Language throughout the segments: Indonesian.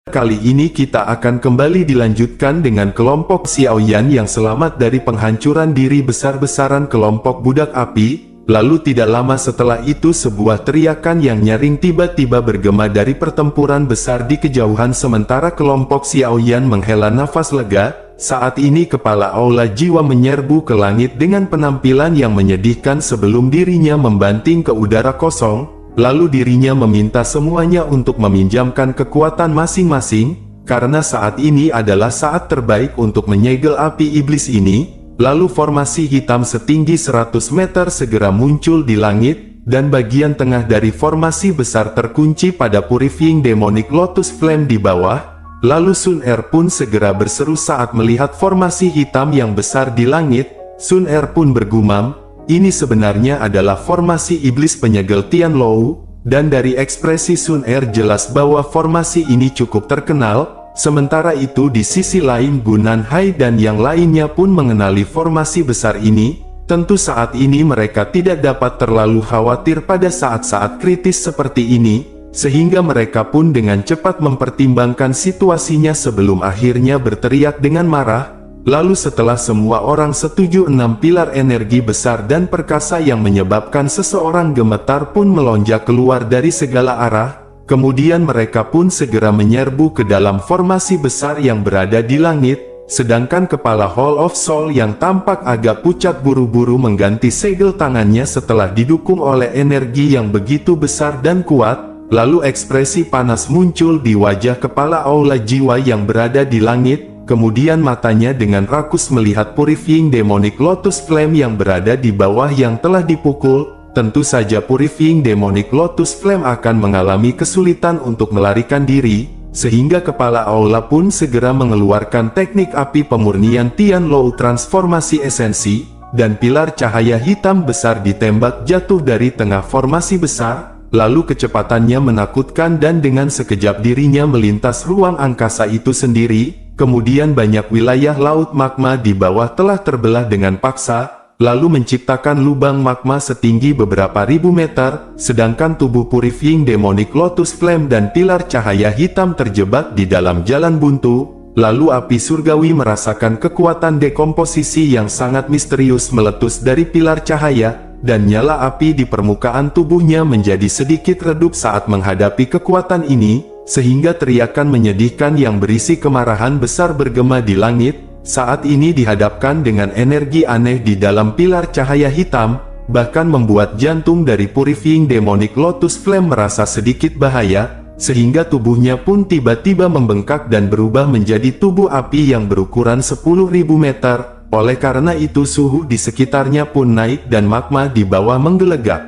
Kali ini kita akan kembali dilanjutkan dengan kelompok Xiaoyan yang selamat dari penghancuran diri besar-besaran kelompok budak api. Lalu tidak lama setelah itu sebuah teriakan yang nyaring tiba-tiba bergema dari pertempuran besar di kejauhan sementara kelompok Xiaoyan menghela nafas lega. Saat ini kepala aula jiwa menyerbu ke langit dengan penampilan yang menyedihkan sebelum dirinya membanting ke udara kosong. Lalu dirinya meminta semuanya untuk meminjamkan kekuatan masing-masing, karena saat ini adalah saat terbaik untuk menyegel api iblis ini. Lalu formasi hitam setinggi 100 meter segera muncul di langit, dan bagian tengah dari formasi besar terkunci pada Purifying Demonic Lotus Flame di bawah. Lalu Sun Er pun segera berseru saat melihat formasi hitam yang besar di langit. Sun Er pun bergumam, ini sebenarnya adalah formasi iblis penyegel Tianlou, dan dari ekspresi Sun Er jelas bahwa formasi ini cukup terkenal. Sementara itu di sisi lain Gunan Hai dan yang lainnya pun mengenali formasi besar ini. Tentu saat ini mereka tidak dapat terlalu khawatir pada saat-saat kritis seperti ini, sehingga mereka pun dengan cepat mempertimbangkan situasinya sebelum akhirnya berteriak dengan marah. Lalu setelah semua orang setuju, 6 pilar energi besar dan perkasa yang menyebabkan seseorang gemetar pun melonjak keluar dari segala arah. Kemudian mereka pun segera menyerbu ke dalam formasi besar yang berada di langit, sedangkan kepala Hall of Soul yang tampak agak pucat buru-buru mengganti segel tangannya setelah didukung oleh energi yang begitu besar dan kuat. Lalu ekspresi panas muncul di wajah kepala aula jiwa yang berada di langit, kemudian matanya dengan rakus melihat Purifying Demonic Lotus Flame yang berada di bawah yang telah dipukul. Tentu saja Purifying Demonic Lotus Flame akan mengalami kesulitan untuk melarikan diri, sehingga kepala aula pun segera mengeluarkan teknik api pemurnian Tianlou transformasi esensi, dan pilar cahaya hitam besar ditembak jatuh dari tengah formasi besar. Lalu kecepatannya menakutkan dan dengan sekejap dirinya melintas ruang angkasa itu sendiri. Kemudian banyak wilayah laut magma di bawah telah terbelah dengan paksa, lalu menciptakan lubang magma setinggi beberapa ribu meter, sedangkan tubuh Purifying Demonic Lotus Flame dan pilar cahaya hitam terjebak di dalam jalan buntu. Lalu api surgawi merasakan kekuatan dekomposisi yang sangat misterius meletus dari pilar cahaya, dan nyala api di permukaan tubuhnya menjadi sedikit redup saat menghadapi kekuatan ini, sehingga teriakan menyedihkan yang berisi kemarahan besar bergema di langit. Saat ini dihadapkan dengan energi aneh di dalam pilar cahaya hitam, bahkan membuat jantung dari Purifying Demonic Lotus Flame merasa sedikit bahaya, sehingga tubuhnya pun tiba-tiba membengkak dan berubah menjadi tubuh api yang berukuran 10.000 meter. Oleh karena itu suhu di sekitarnya pun naik dan magma di bawah menggelegak.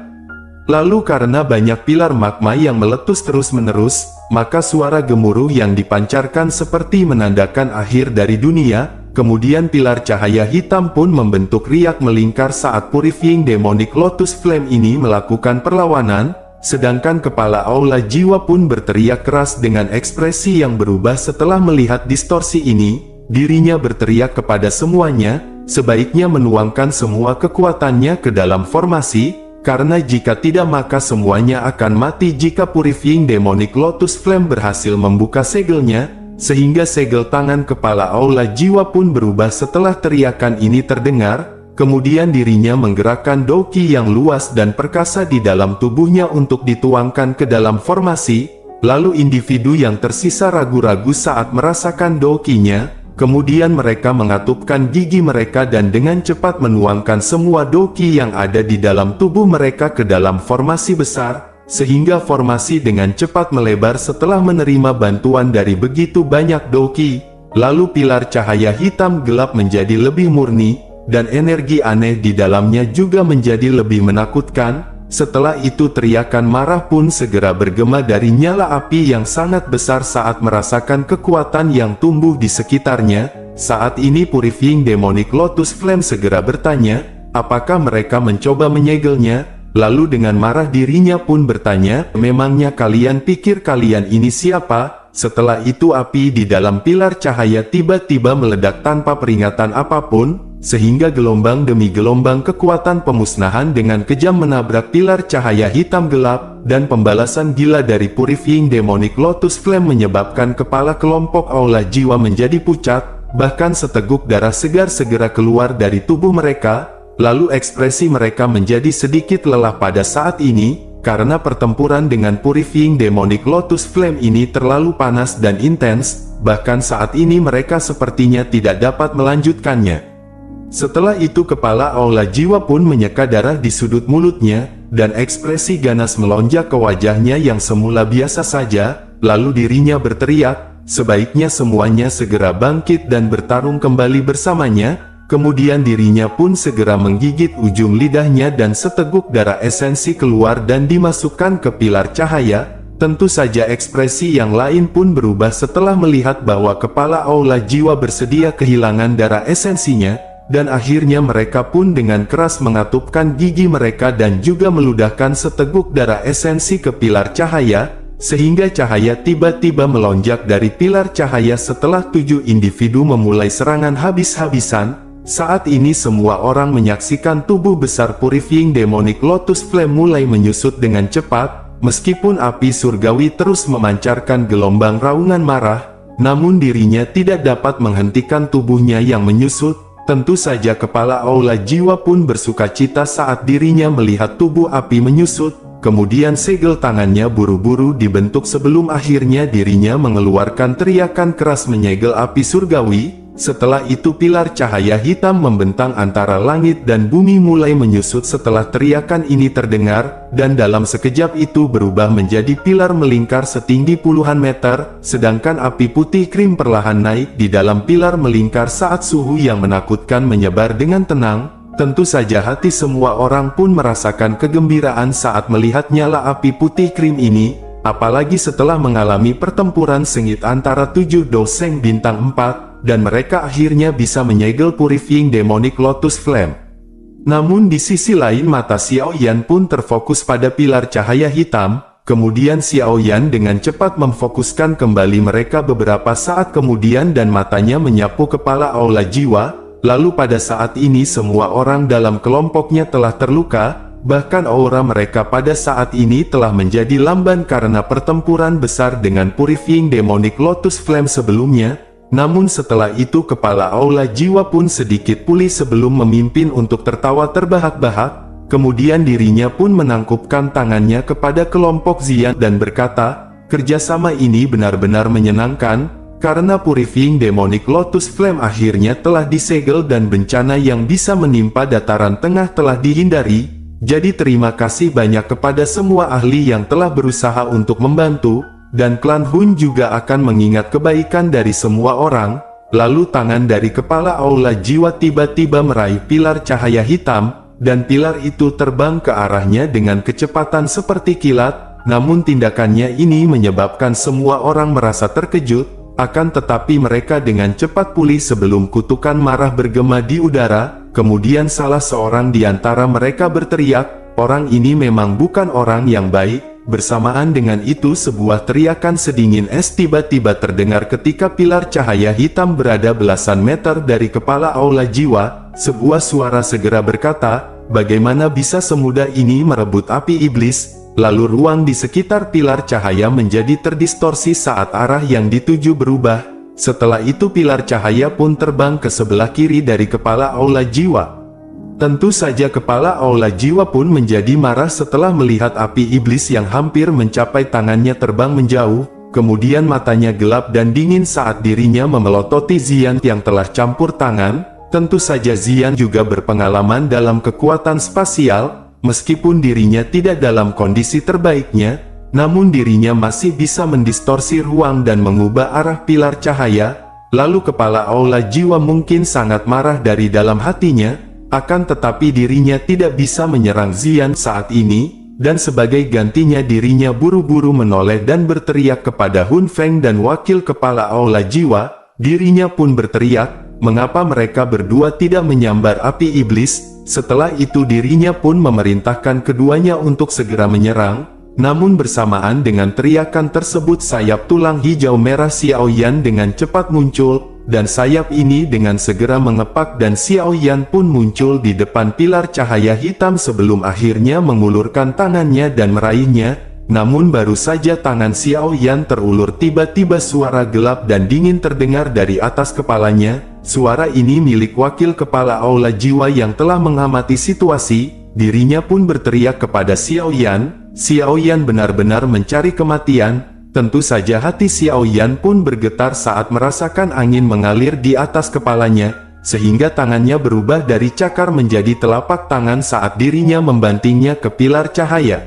Lalu karena banyak pilar magma yang meletus terus-menerus, maka suara gemuruh yang dipancarkan seperti menandakan akhir dari dunia. Kemudian pilar cahaya hitam pun membentuk riak melingkar saat Purifying Demonic Lotus Flame ini melakukan perlawanan, sedangkan kepala aula jiwa pun berteriak keras dengan ekspresi yang berubah setelah melihat distorsi ini. Dirinya berteriak kepada semuanya, sebaiknya menuangkan semua kekuatannya ke dalam formasi, karena jika tidak maka semuanya akan mati jika Purifying Demonic Lotus Flame berhasil membuka segelnya. Sehingga segel tangan kepala aula jiwa pun berubah setelah teriakan ini terdengar. Kemudian dirinya menggerakkan doki yang luas dan perkasa di dalam tubuhnya untuk dituangkan ke dalam formasi. Lalu individu yang tersisa ragu-ragu saat merasakan dokinya. Kemudian mereka mengatupkan gigi mereka dan dengan cepat menuangkan semua doki yang ada di dalam tubuh mereka ke dalam formasi besar. Sehingga formasi dengan cepat melebar setelah menerima bantuan dari begitu banyak doki. Lalu pilar cahaya hitam gelap menjadi lebih murni, dan energi aneh di dalamnya juga menjadi lebih menakutkan. Setelah itu teriakan marah pun segera bergema dari nyala api yang sangat besar saat merasakan kekuatan yang tumbuh di sekitarnya. Saat ini Purifying Demonic Lotus Flame segera bertanya, apakah mereka mencoba menyegelnya? Lalu dengan marah dirinya pun bertanya, memangnya kalian pikir kalian ini siapa? Setelah itu api di dalam pilar cahaya tiba-tiba meledak tanpa peringatan apapun. sehingga gelombang demi gelombang kekuatan pemusnahan dengan kejam menabrak pilar cahaya hitam gelap, dan pembalasan gila dari Purifying Demonic Lotus Flame menyebabkan kepala kelompok Aula Jiwa menjadi pucat, bahkan seteguk darah segar segera keluar dari tubuh mereka, lalu ekspresi mereka menjadi sedikit lelah pada saat ini, karena pertempuran dengan Purifying Demonic Lotus Flame ini terlalu panas dan intens, bahkan saat ini mereka sepertinya tidak dapat melanjutkannya. Setelah itu kepala Aula Jiwa pun menyeka darah di sudut mulutnya, dan ekspresi ganas melonjak ke wajahnya yang semula biasa saja, lalu dirinya berteriak, sebaiknya semuanya segera bangkit dan bertarung kembali bersamanya. Kemudian dirinya pun segera menggigit ujung lidahnya dan seteguk darah esensi keluar dan dimasukkan ke pilar cahaya. Tentu saja ekspresi yang lain pun berubah setelah melihat bahwa kepala Aula Jiwa bersedia kehilangan darah esensinya, dan akhirnya mereka pun dengan keras mengatupkan gigi mereka dan juga meludahkan seteguk darah esensi ke pilar cahaya, sehingga cahaya tiba-tiba melonjak dari pilar cahaya setelah 7 individu memulai serangan habis-habisan. Saat ini semua orang menyaksikan tubuh besar Purifying Demonic Lotus Flame mulai menyusut dengan cepat, meskipun api surgawi terus memancarkan gelombang raungan marah, namun dirinya tidak dapat menghentikan tubuhnya yang menyusut. Tentu saja kepala Aula Jiwa pun bersukacita saat dirinya melihat tubuh api menyusut, kemudian segel tangannya buru-buru dibentuk sebelum akhirnya dirinya mengeluarkan teriakan keras menyegel api surgawi. Setelah itu pilar cahaya hitam membentang antara langit dan bumi mulai menyusut setelah teriakan ini terdengar, dan dalam sekejap itu berubah menjadi pilar melingkar setinggi puluhan meter, sedangkan api putih krim perlahan naik di dalam pilar melingkar saat suhu yang menakutkan menyebar dengan tenang. Tentu saja hati semua orang pun merasakan kegembiraan saat melihat nyala api putih krim ini, apalagi setelah mengalami pertempuran sengit antara 7 doseng bintang 4, dan mereka akhirnya bisa menyegel Purifying Demonic Lotus Flame. Namun di sisi lain mata Xiao Yan pun terfokus pada pilar cahaya hitam, kemudian Xiao Yan dengan cepat memfokuskan kembali mereka beberapa saat kemudian dan matanya menyapu kepala Aula Jiwa, lalu pada saat ini semua orang dalam kelompoknya telah terluka, bahkan aura mereka pada saat ini telah menjadi lamban karena pertempuran besar dengan Purifying Demonic Lotus Flame sebelumnya. Namun setelah itu kepala Aula Jiwa pun sedikit pulih sebelum memimpin untuk tertawa terbahak-bahak, kemudian dirinya pun menangkupkan tangannya kepada kelompok Zian dan berkata, kerjasama ini benar-benar menyenangkan, karena Purifying Demonic Lotus Flame akhirnya telah disegel dan bencana yang bisa menimpa dataran tengah telah dihindari, jadi terima kasih banyak kepada semua ahli yang telah berusaha untuk membantu. Dan klan Hun juga akan mengingat kebaikan dari semua orang. Lalu tangan dari kepala Aula Jiwa tiba-tiba meraih pilar cahaya hitam, dan pilar itu terbang ke arahnya dengan kecepatan seperti kilat. Namun tindakannya ini menyebabkan semua orang merasa terkejut, akan tetapi mereka dengan cepat pulih sebelum kutukan marah bergema di udara. Kemudian salah seorang di antara mereka berteriak, orang ini memang bukan orang yang baik. Bersamaan dengan itu sebuah teriakan sedingin es tiba-tiba terdengar ketika pilar cahaya hitam berada belasan meter dari kepala Aula Jiwa. Sebuah suara segera berkata, bagaimana bisa semudah ini merebut api iblis? Lalu ruang di sekitar pilar cahaya menjadi terdistorsi saat arah yang dituju berubah. Setelah itu pilar cahaya pun terbang ke sebelah kiri dari kepala Aula Jiwa. Tentu saja kepala Aula Jiwa pun menjadi marah setelah melihat api iblis yang hampir mencapai tangannya terbang menjauh, kemudian matanya gelap dan dingin saat dirinya memelototi Zian yang telah campur tangan. Tentu saja Zian juga berpengalaman dalam kekuatan spasial, meskipun dirinya tidak dalam kondisi terbaiknya, namun dirinya masih bisa mendistorsi ruang dan mengubah arah pilar cahaya. Lalu kepala Aula Jiwa mungkin sangat marah dari dalam hatinya, akan tetapi dirinya tidak bisa menyerang Zian saat ini, dan sebagai gantinya dirinya buru-buru menoleh dan berteriak kepada Hun Feng dan wakil kepala Aula Jiwa. Dirinya pun berteriak, mengapa mereka berdua tidak menyambar api iblis? Setelah itu dirinya pun memerintahkan keduanya untuk segera menyerang. Namun bersamaan dengan teriakan tersebut sayap tulang hijau merah Xiao Yan dengan cepat muncul, dan sayap ini dengan segera mengepak dan Xiao Yan pun muncul di depan pilar cahaya hitam sebelum akhirnya mengulurkan tangannya dan meraihnya. Namun baru saja tangan Xiao Yan terulur, tiba-tiba suara gelap dan dingin terdengar dari atas kepalanya. Suara ini milik wakil kepala Aula Jiwa yang telah mengamati situasi. Dirinya pun berteriak kepada Xiao Yan. Xiao Yan benar-benar mencari kematian. Tentu saja hati Xiao Yan pun bergetar saat merasakan angin mengalir di atas kepalanya, sehingga tangannya berubah dari cakar menjadi telapak tangan saat dirinya membantingnya ke pilar cahaya.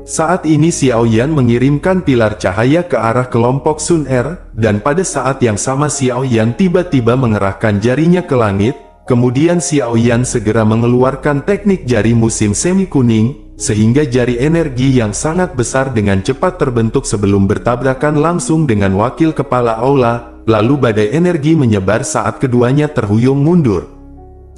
Saat ini Xiao Yan mengirimkan pilar cahaya ke arah kelompok Sun Er, dan pada saat yang sama Xiao Yan tiba-tiba mengerahkan jarinya ke langit. Kemudian Xiao Yan segera mengeluarkan teknik jari musim semi kuning, sehingga jari energi yang sangat besar dengan cepat terbentuk sebelum bertabrakan langsung dengan wakil kepala aula, lalu badai energi menyebar saat keduanya terhuyung mundur.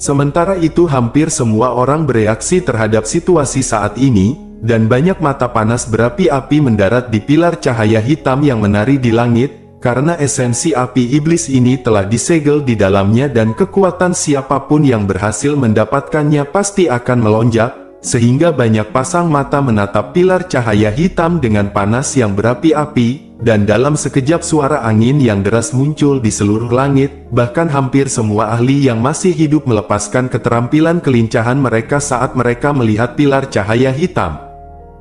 Sementara itu hampir semua orang bereaksi terhadap situasi saat ini, dan banyak mata panas berapi-api mendarat di pilar cahaya hitam yang menari di langit, karena esensi api iblis ini telah disegel di dalamnya dan kekuatan siapapun yang berhasil mendapatkannya pasti akan melonjak. Sehingga banyak pasang mata menatap pilar cahaya hitam dengan panas yang berapi-api, dan dalam sekejap suara angin yang deras muncul di seluruh langit, bahkan hampir semua ahli yang masih hidup melepaskan keterampilan kelincahan mereka saat mereka melihat pilar cahaya hitam.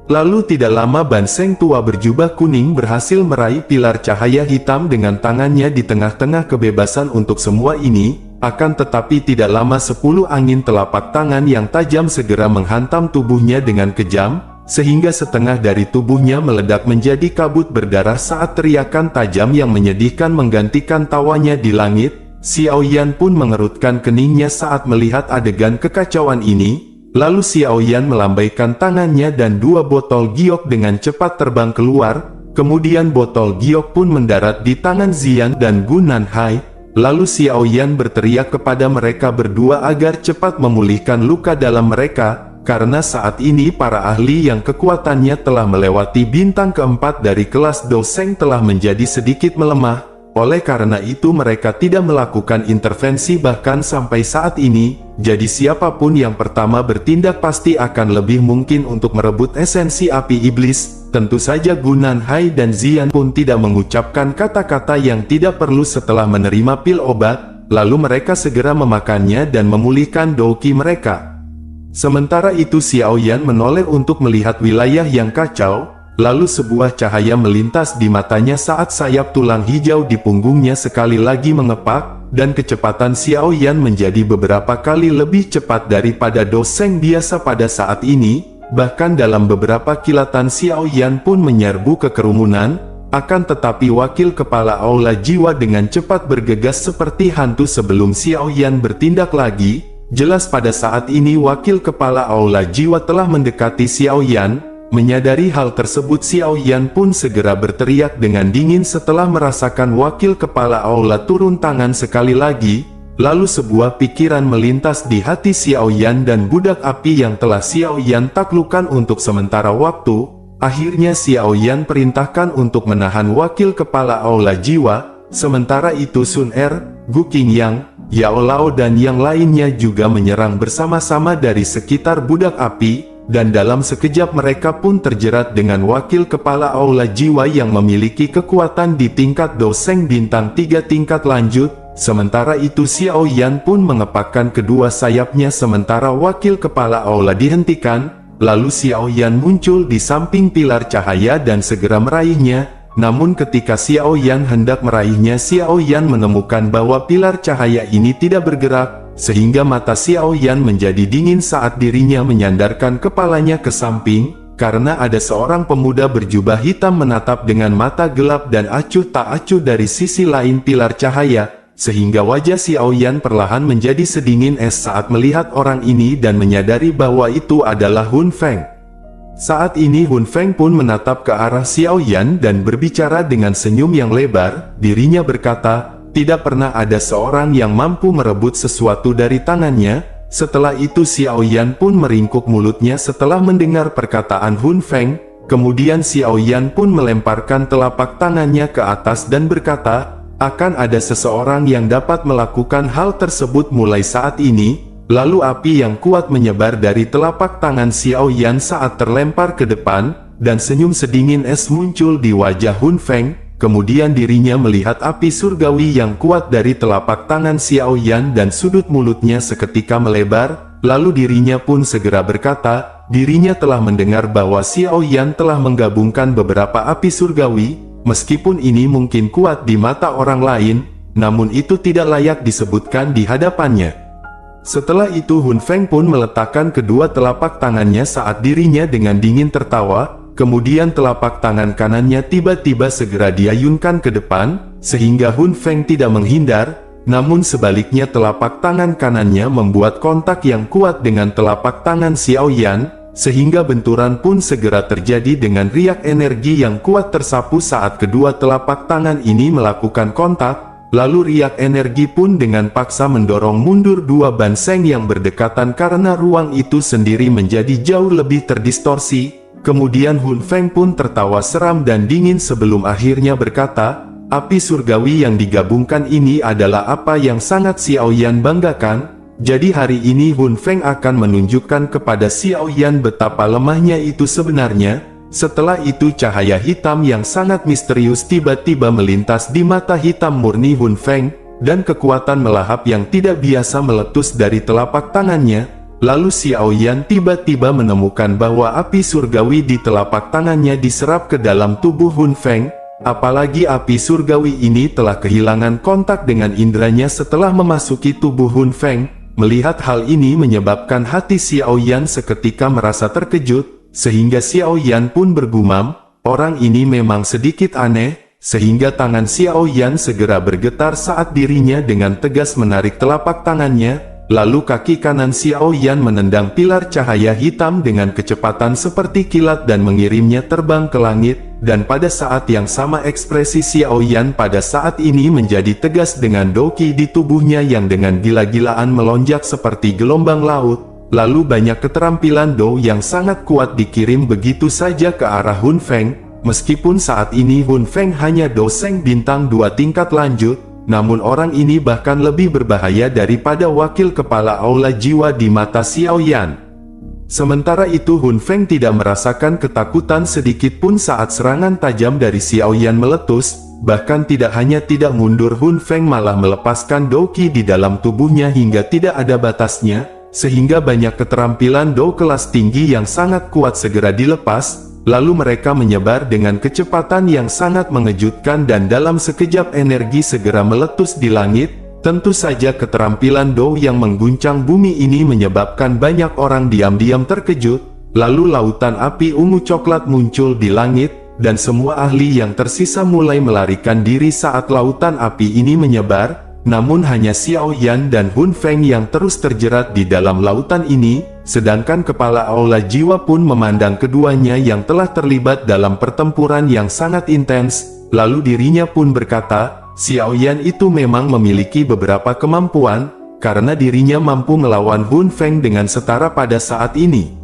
Lalu tidak lama Ban Seng tua berjubah kuning berhasil meraih pilar cahaya hitam dengan tangannya di tengah-tengah kebebasan untuk semua ini. Akan tetapi tidak lama 10 angin telapak tangan yang tajam segera menghantam tubuhnya dengan kejam, sehingga setengah dari tubuhnya meledak menjadi kabut berdarah saat teriakan tajam yang menyedihkan menggantikan tawanya di langit. Xiao Yan pun mengerutkan keningnya saat melihat adegan kekacauan ini, lalu Xiao Yan melambaikan tangannya dan 2 botol giok dengan cepat terbang keluar, kemudian botol giok pun mendarat di tangan Ziyan dan Gu Nanhai. Lalu Xiao Yan berteriak kepada mereka berdua agar cepat memulihkan luka dalam mereka, karena saat ini para ahli yang kekuatannya telah melewati bintang keempat dari kelas Do Seng telah menjadi sedikit melemah. Oleh karena itu mereka tidak melakukan intervensi bahkan sampai saat ini, jadi siapapun yang pertama bertindak pasti akan lebih mungkin untuk merebut esensi api iblis. Tentu saja Gu Nanhai dan Ziyan pun tidak mengucapkan kata-kata yang tidak perlu setelah menerima pil obat, lalu mereka segera memakannya dan memulihkan douki mereka. Sementara itu Xiao Yan menoleh untuk melihat wilayah yang kacau, lalu sebuah cahaya melintas di matanya saat sayap tulang hijau di punggungnya sekali lagi mengepak, dan kecepatan Xiao Yan menjadi beberapa kali lebih cepat daripada Do Seng biasa pada saat ini. Bahkan dalam beberapa kilatan Xiao Yan pun menyerbu ke kerumunan, akan tetapi wakil kepala aula jiwa dengan cepat bergegas seperti hantu sebelum Xiao Yan bertindak lagi. Jelas pada saat ini wakil kepala aula jiwa telah mendekati Xiao Yan. Menyadari hal tersebut Xiao Yan pun segera berteriak dengan dingin setelah merasakan wakil kepala aula turun tangan sekali lagi. Lalu sebuah pikiran melintas di hati Xiao Yan dan budak api yang telah Xiao Yan taklukkan untuk sementara waktu. Akhirnya Xiao Yan perintahkan untuk menahan wakil kepala aula jiwa. Sementara itu Sun Er, Gu Qingyang, Yao Lao dan yang lainnya juga menyerang bersama-sama dari sekitar budak api. Dan dalam sekejap mereka pun terjerat dengan wakil kepala aula jiwa yang memiliki kekuatan di tingkat Do Seng bintang 3 tingkat lanjut. Sementara itu Xiao Yan pun mengepakkan kedua sayapnya sementara wakil kepala aula dihentikan, lalu Xiao Yan muncul di samping pilar cahaya dan segera meraihnya. Namun ketika Xiao Yan hendak meraihnya Xiao Yan menemukan bahwa pilar cahaya ini tidak bergerak, sehingga mata Xiao Yan menjadi dingin saat dirinya menyandarkan kepalanya ke samping, karena ada seorang pemuda berjubah hitam menatap dengan mata gelap dan acuh tak acuh dari sisi lain pilar cahaya. Sehingga wajah Xiao Yan perlahan menjadi sedingin es saat melihat orang ini dan menyadari bahwa itu adalah Hun Feng. Saat ini Hun Feng pun menatap ke arah Xiao Yan dan berbicara dengan senyum yang lebar. Dirinya berkata, tidak pernah ada seorang yang mampu merebut sesuatu dari tangannya. Setelah itu Xiao Yan pun meringkuk mulutnya setelah mendengar perkataan Hun Feng. Kemudian Xiao Yan pun melemparkan telapak tangannya ke atas dan berkata, akan ada seseorang yang dapat melakukan hal tersebut mulai saat ini. Lalu api yang kuat menyebar dari telapak tangan Xiao Yan saat terlempar ke depan, dan senyum sedingin es muncul di wajah Hun Feng. Kemudian dirinya melihat api surgawi yang kuat dari telapak tangan Xiao Yan dan sudut mulutnya seketika melebar, lalu dirinya pun segera berkata, dirinya telah mendengar bahwa Xiao Yan telah menggabungkan beberapa api surgawi, meskipun ini mungkin kuat di mata orang lain, namun itu tidak layak disebutkan di hadapannya. Setelah itu Hun Feng pun meletakkan kedua telapak tangannya saat dirinya dengan dingin tertawa, kemudian telapak tangan kanannya tiba-tiba segera diayunkan ke depan, sehingga Hun Feng tidak menghindar, namun sebaliknya telapak tangan kanannya membuat kontak yang kuat dengan telapak tangan Xiao Yan, sehingga benturan pun segera terjadi dengan riak energi yang kuat tersapu saat kedua telapak tangan ini melakukan kontak. Lalu riak energi pun dengan paksa mendorong mundur dua banseng yang berdekatan karena ruang itu sendiri menjadi jauh lebih terdistorsi. Kemudian Hun Feng pun tertawa seram dan dingin sebelum akhirnya berkata, api surgawi yang digabungkan ini adalah apa yang sangat Xiao Yan banggakan. Jadi hari ini Hun Feng akan menunjukkan kepada Xiao Yan betapa lemahnya itu sebenarnya. Setelah itu cahaya hitam yang sangat misterius tiba-tiba melintas di mata hitam murni Hun Feng, dan kekuatan melahap yang tidak biasa meletus dari telapak tangannya. Lalu Xiao Yan tiba-tiba menemukan bahwa api surgawi di telapak tangannya diserap ke dalam tubuh Hun Feng, apalagi api surgawi ini telah kehilangan kontak dengan indranya setelah memasuki tubuh Hun Feng. Melihat hal ini menyebabkan hati Xiao Yan seketika merasa terkejut, sehingga Xiao Yan pun bergumam, orang ini memang sedikit aneh, sehingga tangan Xiao Yan segera bergetar saat dirinya dengan tegas menarik telapak tangannya, lalu kaki kanan Xiao Yan menendang pilar cahaya hitam dengan kecepatan seperti kilat dan mengirimnya terbang ke langit, dan pada saat yang sama ekspresi Xiao Yan pada saat ini menjadi tegas dengan doqi di tubuhnya yang dengan gila-gilaan melonjak seperti gelombang laut. Lalu banyak keterampilan Do yang sangat kuat dikirim begitu saja ke arah Hun Feng, meskipun saat ini Hun Feng hanya Do Seng bintang 2 tingkat lanjut, namun orang ini bahkan lebih berbahaya daripada wakil kepala aula jiwa di mata Xiao Yan. Sementara itu Hun Feng tidak merasakan ketakutan sedikit pun saat serangan tajam dari Xiao Yan meletus, bahkan tidak hanya tidak mundur Hun Feng malah melepaskan doqi di dalam tubuhnya hingga tidak ada batasnya. Sehingga banyak keterampilan Do kelas tinggi yang sangat kuat segera dilepas, lalu mereka menyebar dengan kecepatan yang sangat mengejutkan dan dalam sekejap energi segera meletus di langit. Tentu saja keterampilan Do yang mengguncang bumi ini menyebabkan banyak orang diam-diam terkejut, lalu lautan api ungu coklat muncul di langit, dan semua ahli yang tersisa mulai melarikan diri saat lautan api ini menyebar. Namun hanya Xiao Yan dan Hun Feng yang terus terjerat di dalam lautan ini, sedangkan kepala aula jiwa pun memandang keduanya yang telah terlibat dalam pertempuran yang sangat intens, lalu dirinya pun berkata, Xiao Yan itu memang memiliki beberapa kemampuan, karena dirinya mampu melawan Hun Feng dengan setara pada saat ini.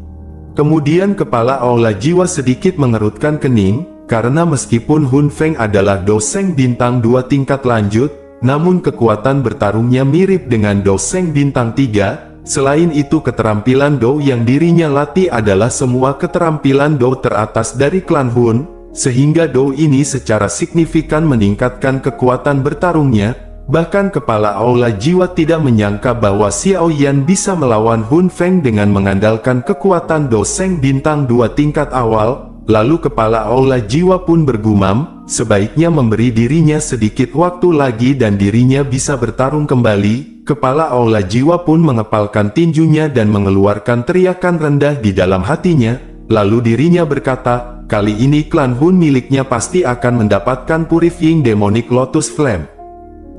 Kemudian kepala aula jiwa sedikit mengerutkan kening, karena meskipun Hun Feng adalah Do Seng bintang 2 tingkat lanjut, namun kekuatan bertarungnya mirip dengan Do Seng bintang 3, selain itu keterampilan Do yang dirinya latih adalah semua keterampilan Do teratas dari klan Hun, sehingga Do ini secara signifikan meningkatkan kekuatan bertarungnya, bahkan kepala aula jiwa tidak menyangka bahwa Xiao Yan bisa melawan Hun Feng dengan mengandalkan kekuatan Do Seng bintang 2 tingkat awal. Lalu kepala aula jiwa pun bergumam, sebaiknya memberi dirinya sedikit waktu lagi dan dirinya bisa bertarung kembali. Kepala aula jiwa pun mengepalkan tinjunya dan mengeluarkan teriakan rendah di dalam hatinya. Lalu dirinya berkata, kali ini klan Hun miliknya pasti akan mendapatkan Purifying Demonic Lotus Flame.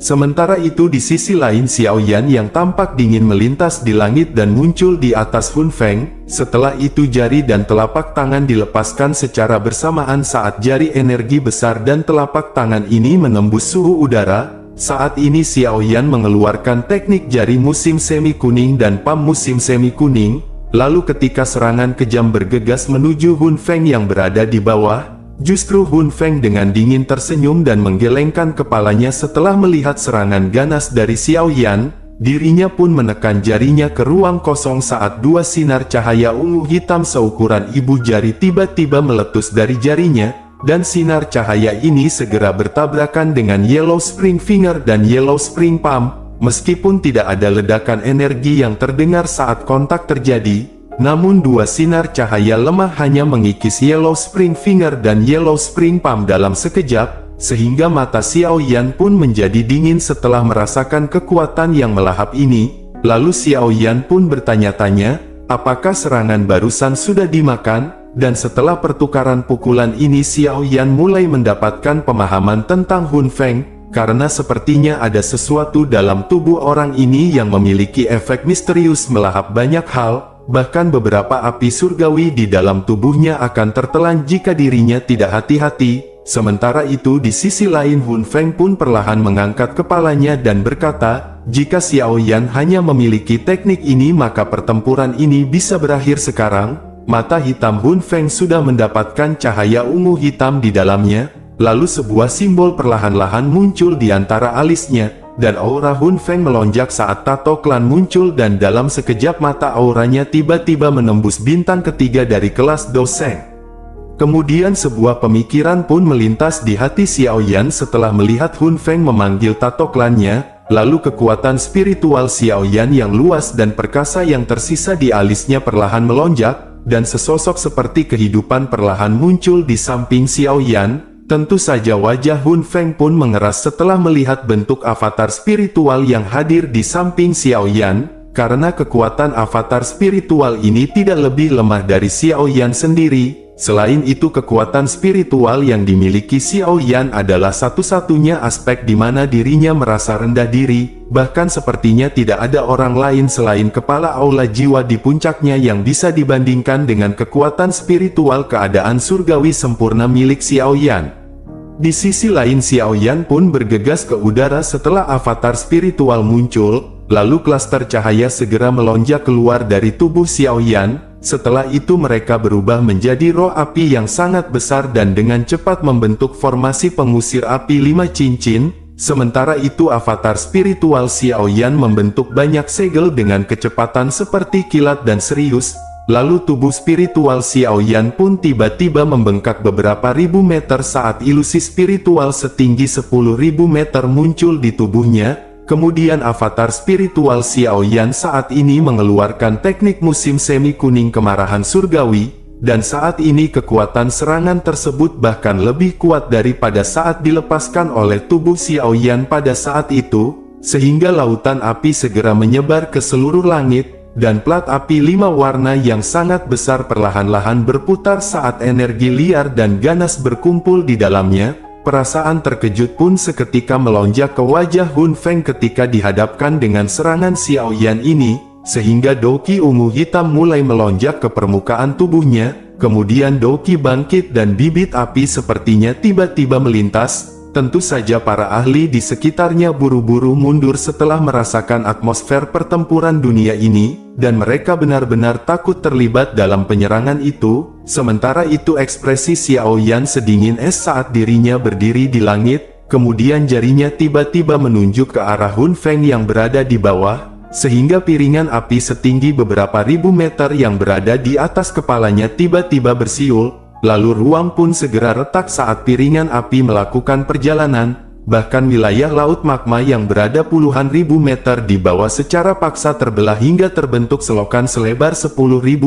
Sementara itu di sisi lain Xiao Yan yang tampak dingin melintas di langit dan muncul di atas Hun Feng. Setelah itu jari dan telapak tangan dilepaskan secara bersamaan saat jari energi besar dan telapak tangan ini menembus suhu udara. Saat ini Xiao Yan mengeluarkan teknik jari musim semi kuning dan pam musim semi kuning. Lalu ketika serangan kejam bergegas menuju Hun Feng yang berada di bawah, Justru Hun Feng dengan dingin tersenyum dan menggelengkan kepalanya setelah melihat serangan ganas dari Xiao Yan. Dirinya pun menekan jarinya ke ruang kosong saat dua sinar cahaya ungu hitam seukuran ibu jari tiba-tiba meletus dari jarinya, dan sinar cahaya ini segera bertabrakan dengan Yellow Spring Finger dan Yellow Spring Palm. Meskipun tidak ada ledakan energi yang terdengar saat kontak terjadi, namun dua sinar cahaya lemah hanya mengikis Yellow Spring Finger dan Yellow Spring Palm dalam sekejap, sehingga mata Xiao Yan pun menjadi dingin setelah merasakan kekuatan yang melahap ini. Lalu Xiao Yan pun bertanya-tanya, apakah serangan barusan sudah dimakan? Dan setelah pertukaran pukulan ini Xiao Yan mulai mendapatkan pemahaman tentang Hun Feng, karena sepertinya ada sesuatu dalam tubuh orang ini yang memiliki efek misterius melahap banyak hal, bahkan beberapa api surgawi di dalam tubuhnya akan tertelan jika dirinya tidak hati-hati. Sementara itu di sisi lain Hun Feng pun perlahan mengangkat kepalanya dan berkata, jika Xiao Yan hanya memiliki teknik ini maka pertempuran ini bisa berakhir sekarang. Mata hitam Hun Feng sudah mendapatkan cahaya ungu hitam di dalamnya, lalu sebuah simbol perlahan-lahan muncul di antara alisnya, dan aura Hun Feng melonjak saat tato klan muncul dan dalam sekejap mata auranya tiba-tiba menembus bintang ketiga dari kelas Doseng. Kemudian sebuah pemikiran pun melintas di hati Xiao Yan setelah melihat Hun Feng memanggil tato klannya, lalu kekuatan spiritual Xiao Yan yang luas dan perkasa yang tersisa di alisnya perlahan melonjak, dan sesosok seperti kehidupan perlahan muncul di samping Xiao Yan. Tentu saja wajah Hun Feng pun mengeras setelah melihat bentuk avatar spiritual yang hadir di samping Xiao Yan, karena kekuatan avatar spiritual ini tidak lebih lemah dari Xiao Yan sendiri. Selain itu kekuatan spiritual yang dimiliki Xiao Yan adalah satu-satunya aspek di mana dirinya merasa rendah diri, bahkan sepertinya tidak ada orang lain selain kepala aula jiwa di puncaknya yang bisa dibandingkan dengan kekuatan spiritual keadaan surgawi sempurna milik Xiao Yan. Di sisi lain Xiao Yan pun bergegas ke udara setelah avatar spiritual muncul, lalu klaster cahaya segera melonjak keluar dari tubuh Xiao Yan. Setelah itu mereka berubah menjadi roh api yang sangat besar dan dengan cepat membentuk formasi pengusir api 5 cincin. Sementara itu avatar spiritual Xiao Yan membentuk banyak segel dengan kecepatan seperti kilat dan serius. Lalu tubuh spiritual Xiao Yan pun tiba-tiba membengkak beberapa ribu meter saat ilusi spiritual setinggi 10.000 meter muncul di tubuhnya. Kemudian avatar spiritual Xiao Yan saat ini mengeluarkan teknik musim semi kuning kemarahan surgawi, dan saat ini kekuatan serangan tersebut bahkan lebih kuat daripada saat dilepaskan oleh tubuh Xiao Yan pada saat itu, sehingga lautan api segera menyebar ke seluruh langit, dan plat api 5 warna yang sangat besar perlahan-lahan berputar saat energi liar dan ganas berkumpul di dalamnya. Perasaan terkejut pun seketika melonjak ke wajah Hun Feng ketika dihadapkan dengan serangan Xiao Yan ini, sehingga Doki ungu hitam mulai melonjak ke permukaan tubuhnya, kemudian Doki bangkit dan bibit api sepertinya tiba-tiba melintas. Tentu saja para ahli di sekitarnya buru-buru mundur setelah merasakan atmosfer pertempuran dunia ini, dan mereka benar-benar takut terlibat dalam penyerangan itu. Sementara itu ekspresi Xiao Yan sedingin es saat dirinya berdiri di langit, kemudian jarinya tiba-tiba menunjuk ke arah Hun Feng yang berada di bawah, sehingga piringan api setinggi beberapa ribu meter yang berada di atas kepalanya tiba-tiba bersiul. Lalu ruang pun segera retak saat piringan api melakukan perjalanan, bahkan wilayah laut magma yang berada puluhan ribu meter di bawah secara paksa terbelah hingga terbentuk selokan selebar 10.000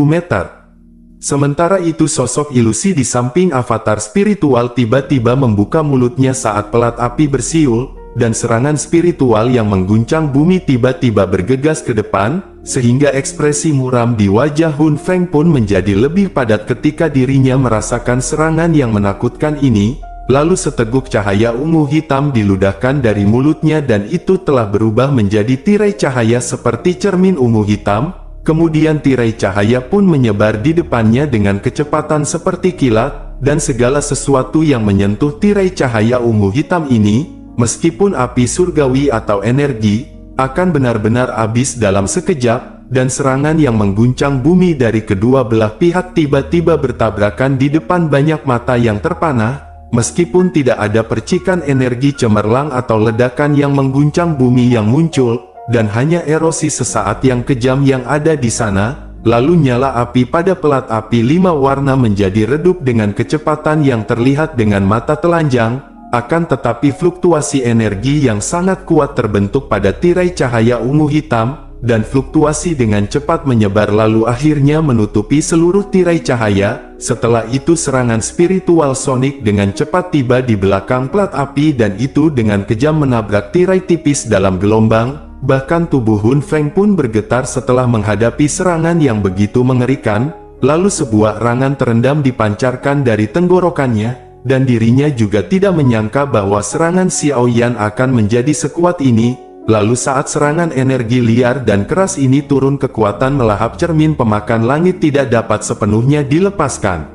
meter. Sementara itu sosok ilusi di samping avatar spiritual tiba-tiba membuka mulutnya saat pelat api bersiul, dan serangan spiritual yang mengguncang bumi tiba-tiba bergegas ke depan, sehingga ekspresi muram di wajah Hun Feng pun menjadi lebih padat ketika dirinya merasakan serangan yang menakutkan ini. Lalu seteguk cahaya ungu hitam diludahkan dari mulutnya dan itu telah berubah menjadi tirai cahaya seperti cermin ungu hitam. Kemudian tirai cahaya pun menyebar di depannya dengan kecepatan seperti kilat, dan segala sesuatu yang menyentuh tirai cahaya ungu hitam ini, meskipun api surgawi atau energi, akan benar-benar habis dalam sekejap, dan serangan yang mengguncang bumi dari kedua belah pihak tiba-tiba bertabrakan di depan banyak mata yang terpanah. Meskipun tidak ada percikan energi cemerlang atau ledakan yang mengguncang bumi yang muncul, dan hanya erosi sesaat yang kejam yang ada di sana, lalu nyala api pada pelat api 5 warna menjadi redup dengan kecepatan yang terlihat dengan mata telanjang. Akan tetapi fluktuasi energi yang sangat kuat terbentuk pada tirai cahaya ungu hitam, dan fluktuasi dengan cepat menyebar lalu akhirnya menutupi seluruh tirai cahaya. Setelah itu serangan spiritual sonik dengan cepat tiba di belakang plat api dan itu dengan kejam menabrak tirai tipis dalam gelombang. Bahkan tubuh Hun Feng pun bergetar setelah menghadapi serangan yang begitu mengerikan. Lalu sebuah erangan terendam dipancarkan dari tenggorokannya, dan dirinya juga tidak menyangka bahwa serangan Xiao Yan akan menjadi sekuat ini. Lalu saat serangan energi liar dan keras ini turun, kekuatan melahap cermin pemakan langit tidak dapat sepenuhnya dilepaskan.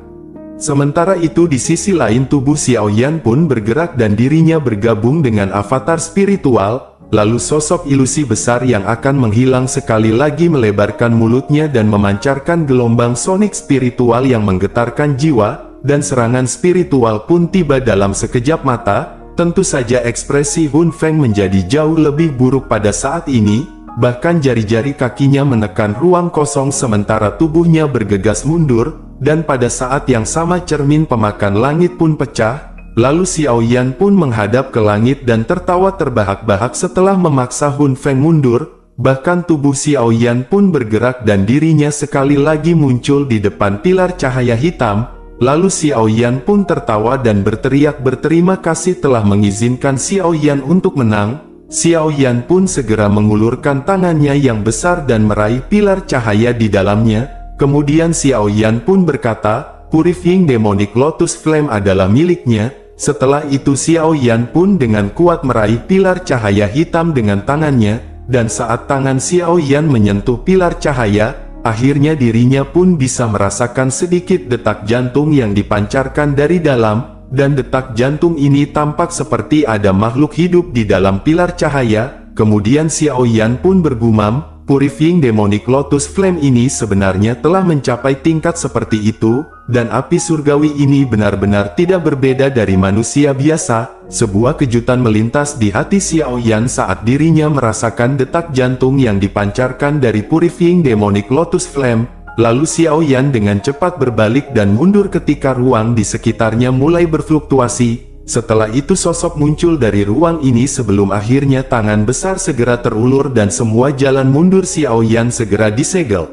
Sementara itu di sisi lain tubuh Xiao Yan pun bergerak dan dirinya bergabung dengan avatar spiritual. Lalu sosok ilusi besar yang akan menghilang sekali lagi melebarkan mulutnya dan memancarkan gelombang sonik spiritual yang menggetarkan jiwa, dan serangan spiritual pun tiba dalam sekejap mata. Tentu saja ekspresi Hun Feng menjadi jauh lebih buruk pada saat ini, bahkan jari-jari kakinya menekan ruang kosong sementara tubuhnya bergegas mundur, dan pada saat yang sama cermin pemakan langit pun pecah. Lalu Xiao Yan pun menghadap ke langit dan tertawa terbahak-bahak setelah memaksa Hun Feng mundur. Bahkan tubuh Xiao Yan pun bergerak dan dirinya sekali lagi muncul di depan pilar cahaya hitam. Lalu Xiao Yan pun tertawa dan berteriak berterima kasih telah mengizinkan Xiao Yan untuk menang. Xiao Yan pun segera mengulurkan tangannya yang besar dan meraih pilar cahaya di dalamnya. Kemudian Xiao Yan pun berkata, Purifying Demonic Lotus Flame adalah miliknya. Setelah itu Xiao Yan pun dengan kuat meraih pilar cahaya hitam dengan tangannya, dan saat tangan Xiao Yan menyentuh pilar cahaya, akhirnya dirinya pun bisa merasakan sedikit detak jantung yang dipancarkan dari dalam, dan detak jantung ini tampak seperti ada makhluk hidup di dalam pilar cahaya. Kemudian Xiao Yan pun bergumam, Purifying Demonic Lotus Flame ini sebenarnya telah mencapai tingkat seperti itu, dan api surgawi ini benar-benar tidak berbeda dari manusia biasa. Sebuah kejutan melintas di hati Xiao Yan saat dirinya merasakan detak jantung yang dipancarkan dari Purifying Demonic Lotus Flame. Lalu Xiao Yan dengan cepat berbalik dan mundur ketika ruang di sekitarnya mulai berfluktuasi. Setelah itu sosok muncul dari ruang ini sebelum akhirnya tangan besar segera terulur dan semua jalan mundur Xiao Yan segera disegel.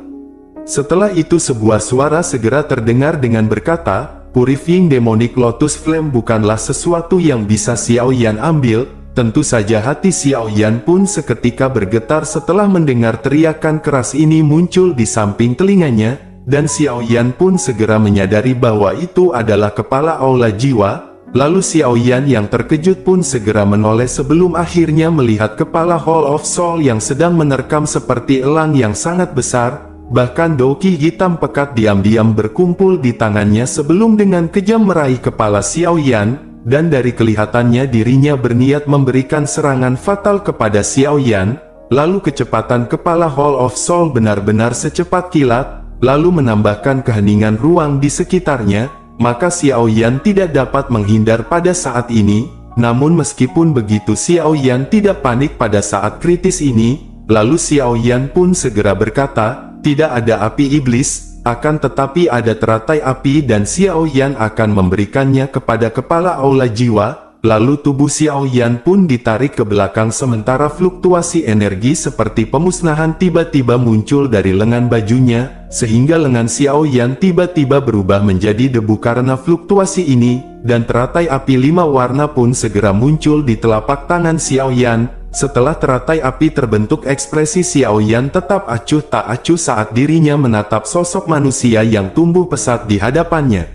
Setelah itu sebuah suara segera terdengar dengan berkata, Purifying Demonic Lotus Flame bukanlah sesuatu yang bisa Xiao Yan ambil. Tentu saja hati Xiao Yan pun seketika bergetar setelah mendengar teriakan keras ini muncul di samping telinganya, dan Xiao Yan pun segera menyadari bahwa itu adalah kepala aula jiwa. Lalu Xiao Yan yang terkejut pun segera menoleh sebelum akhirnya melihat kepala Hall of Soul yang sedang menerkam seperti elang yang sangat besar. Bahkan doki hitam pekat diam-diam berkumpul di tangannya sebelum dengan kejam meraih kepala Xiao Yan, dan dari kelihatannya dirinya berniat memberikan serangan fatal kepada Xiao Yan. Lalu kecepatan kepala Hall of Soul benar-benar secepat kilat, lalu menambahkan keheningan ruang di sekitarnya. Maka Xiao Yan tidak dapat menghindar pada saat ini. Namun meskipun begitu Xiao Yan tidak panik pada saat kritis ini. Lalu Xiao Yan pun segera berkata, tidak ada api iblis, akan tetapi ada teratai api dan Xiao Yan akan memberikannya kepada kepala aula jiwa. Lalu tubuh Xiao Yan pun ditarik ke belakang sementara fluktuasi energi seperti pemusnahan tiba-tiba muncul dari lengan bajunya, sehingga lengan Xiao Yan tiba-tiba berubah menjadi debu karena fluktuasi ini, dan teratai api 5 warna pun segera muncul di telapak tangan Xiao Yan. Setelah teratai api terbentuk, ekspresi Xiao Yan tetap acuh tak acuh saat dirinya menatap sosok manusia yang tumbuh pesat di hadapannya.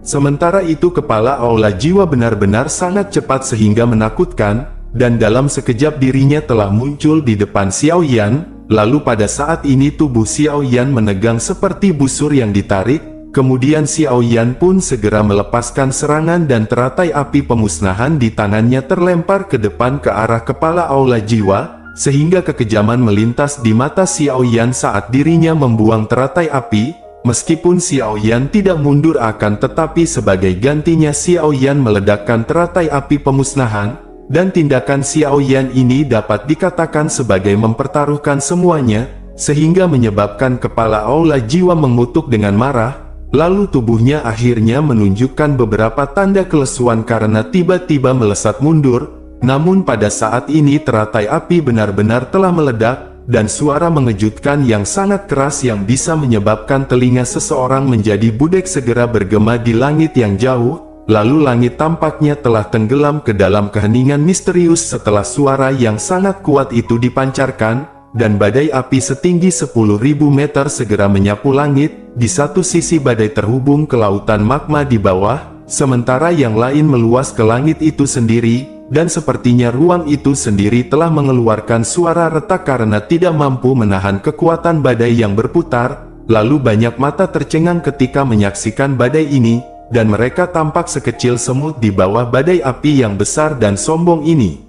Sementara itu kepala aula jiwa benar-benar sangat cepat sehingga menakutkan, dan dalam sekejap dirinya telah muncul di depan Xiao Yan. Lalu pada saat ini tubuh Xiao Yan menegang seperti busur yang ditarik, kemudian Xiao Yan pun segera melepaskan serangan dan teratai api pemusnahan di tangannya terlempar ke depan ke arah kepala aula jiwa. sehingga kekejaman melintas di mata Xiao Yan saat dirinya membuang teratai api. Meskipun Xiao Yan tidak mundur akan tetapi sebagai gantinya Xiao Yan meledakkan teratai api pemusnahan, dan tindakan Xiao Yan ini dapat dikatakan sebagai mempertaruhkan semuanya, sehingga menyebabkan kepala Aula Jiwa mengutuk dengan marah. Lalu tubuhnya akhirnya menunjukkan beberapa tanda kelesuan karena tiba-tiba melesat mundur. Namun pada saat ini teratai api benar-benar telah meledak, dan suara mengejutkan yang sangat keras yang bisa menyebabkan telinga seseorang menjadi budek segera bergema di langit yang jauh. Lalu langit tampaknya telah tenggelam ke dalam keheningan misterius setelah suara yang sangat kuat itu dipancarkan, dan badai api setinggi 10.000 meter segera menyapu langit. Di satu sisi badai terhubung ke lautan magma di bawah, sementara yang lain meluas ke langit itu sendiri, dan sepertinya ruang itu sendiri telah mengeluarkan suara retak karena tidak mampu menahan kekuatan badai yang berputar. Lalu banyak mata tercengang ketika menyaksikan badai ini, dan mereka tampak sekecil semut di bawah badai api yang besar dan sombong ini.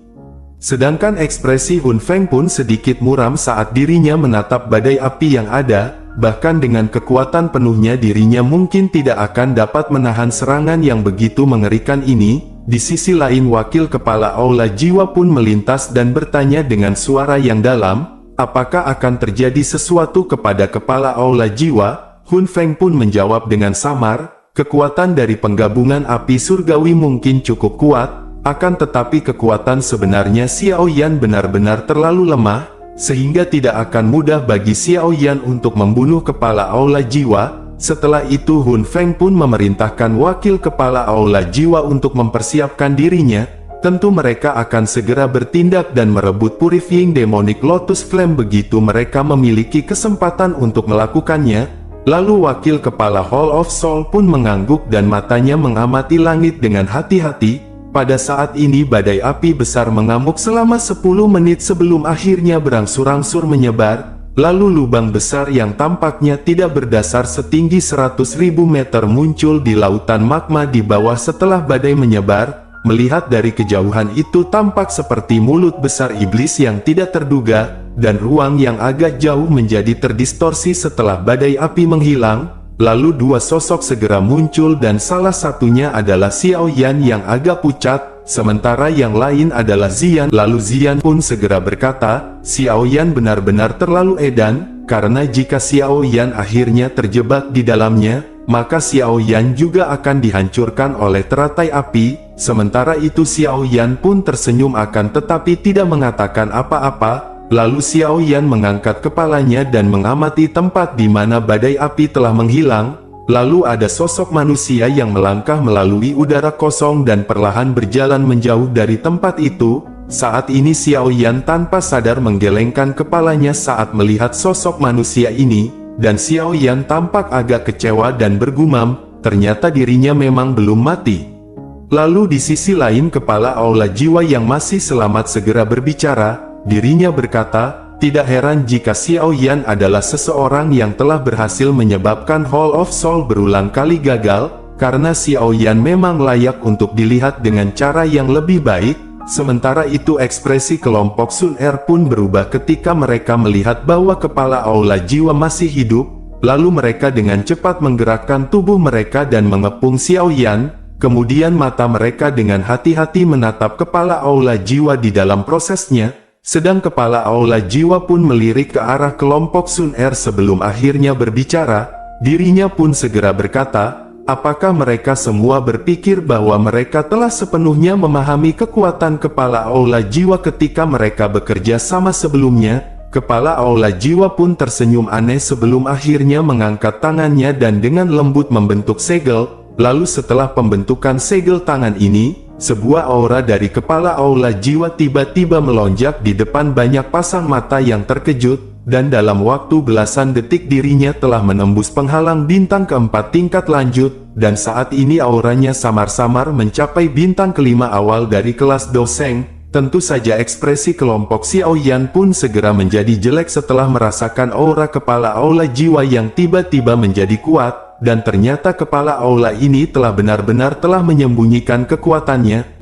Sedangkan ekspresi Hun Feng pun sedikit muram saat dirinya menatap badai api yang ada. Bahkan dengan kekuatan penuhnya dirinya mungkin tidak akan dapat menahan serangan yang begitu mengerikan ini. Di sisi lain wakil kepala Aula Jiwa pun melintas dan bertanya dengan suara yang dalam, apakah akan terjadi sesuatu kepada kepala Aula Jiwa? Hun Feng pun menjawab dengan samar, kekuatan dari penggabungan api surgawi mungkin cukup kuat, akan tetapi kekuatan sebenarnya Xiao Yan benar-benar terlalu lemah, sehingga tidak akan mudah bagi Xiao Yan untuk membunuh kepala Aula Jiwa. Setelah itu Hun Feng pun memerintahkan wakil kepala Aula Jiwa untuk mempersiapkan dirinya. Tentu mereka akan segera bertindak dan merebut Purifying Demonic Lotus Flame begitu mereka memiliki kesempatan untuk melakukannya. Lalu wakil kepala Hall of Soul pun mengangguk dan matanya mengamati langit dengan hati-hati. Pada saat ini badai api besar mengamuk selama 10 menit sebelum akhirnya berangsur-angsur menyebar. Lalu lubang besar yang tampaknya tidak berdasar setinggi 100.000 meter muncul di lautan magma di bawah setelah badai menyebar. Melihat dari kejauhan itu tampak seperti mulut besar iblis yang tidak terduga, dan ruang yang agak jauh menjadi terdistorsi setelah badai api menghilang. Lalu dua sosok segera muncul dan salah satunya adalah Xiao Yan yang agak pucat, sementara yang lain adalah Ziyan. Lalu Ziyan pun segera berkata, Xiao Yan benar-benar terlalu edan, karena jika Xiao Yan akhirnya terjebak di dalamnya, maka Xiao Yan juga akan dihancurkan oleh teratai api. Sementara itu Xiao Yan pun tersenyum akan tetapi tidak mengatakan apa-apa. Lalu Xiao Yan mengangkat kepalanya dan mengamati tempat di mana badai api telah menghilang. Lalu ada sosok manusia yang melangkah melalui udara kosong dan perlahan berjalan menjauh dari tempat itu. Saat ini Xiao Yan tanpa sadar menggelengkan kepalanya saat melihat sosok manusia ini, dan Xiao Yan tampak agak kecewa dan bergumam, ternyata dirinya memang belum mati. Lalu di sisi lain kepala Aula Jiwa yang masih selamat segera berbicara. Dirinya berkata, tidak heran jika Xiao Yan adalah seseorang yang telah berhasil menyebabkan Hall of Soul berulang kali gagal, karena Xiao Yan memang layak untuk dilihat dengan cara yang lebih baik. Sementara itu ekspresi kelompok Sun Er pun berubah ketika mereka melihat bahwa kepala Aula Jiwa masih hidup. Lalu mereka dengan cepat menggerakkan tubuh mereka dan mengepung Xiao Yan. Kemudian mata mereka dengan hati-hati menatap kepala Aula Jiwa di dalam prosesnya. Sedang kepala Aula Jiwa pun melirik ke arah kelompok Sun Er sebelum akhirnya berbicara. Dirinya pun segera berkata, apakah mereka semua berpikir bahwa mereka telah sepenuhnya memahami kekuatan kepala Aula Jiwa ketika mereka bekerja sama sebelumnya? Kepala Aula Jiwa pun tersenyum aneh sebelum akhirnya mengangkat tangannya dan dengan lembut membentuk segel. Lalu setelah pembentukan segel tangan ini, sebuah aura dari kepala Aula Jiwa tiba-tiba melonjak di depan banyak pasang mata yang terkejut, dan dalam waktu belasan detik dirinya telah menembus penghalang bintang keempat tingkat lanjut, dan saat ini auranya samar-samar mencapai bintang kelima awal dari kelas Doseng. Tentu saja ekspresi kelompok Xiao Yan pun segera menjadi jelek setelah merasakan aura kepala Aula Jiwa yang tiba-tiba menjadi kuat. Dan ternyata kepala Aula ini telah benar-benar telah menyembunyikan kekuatannya.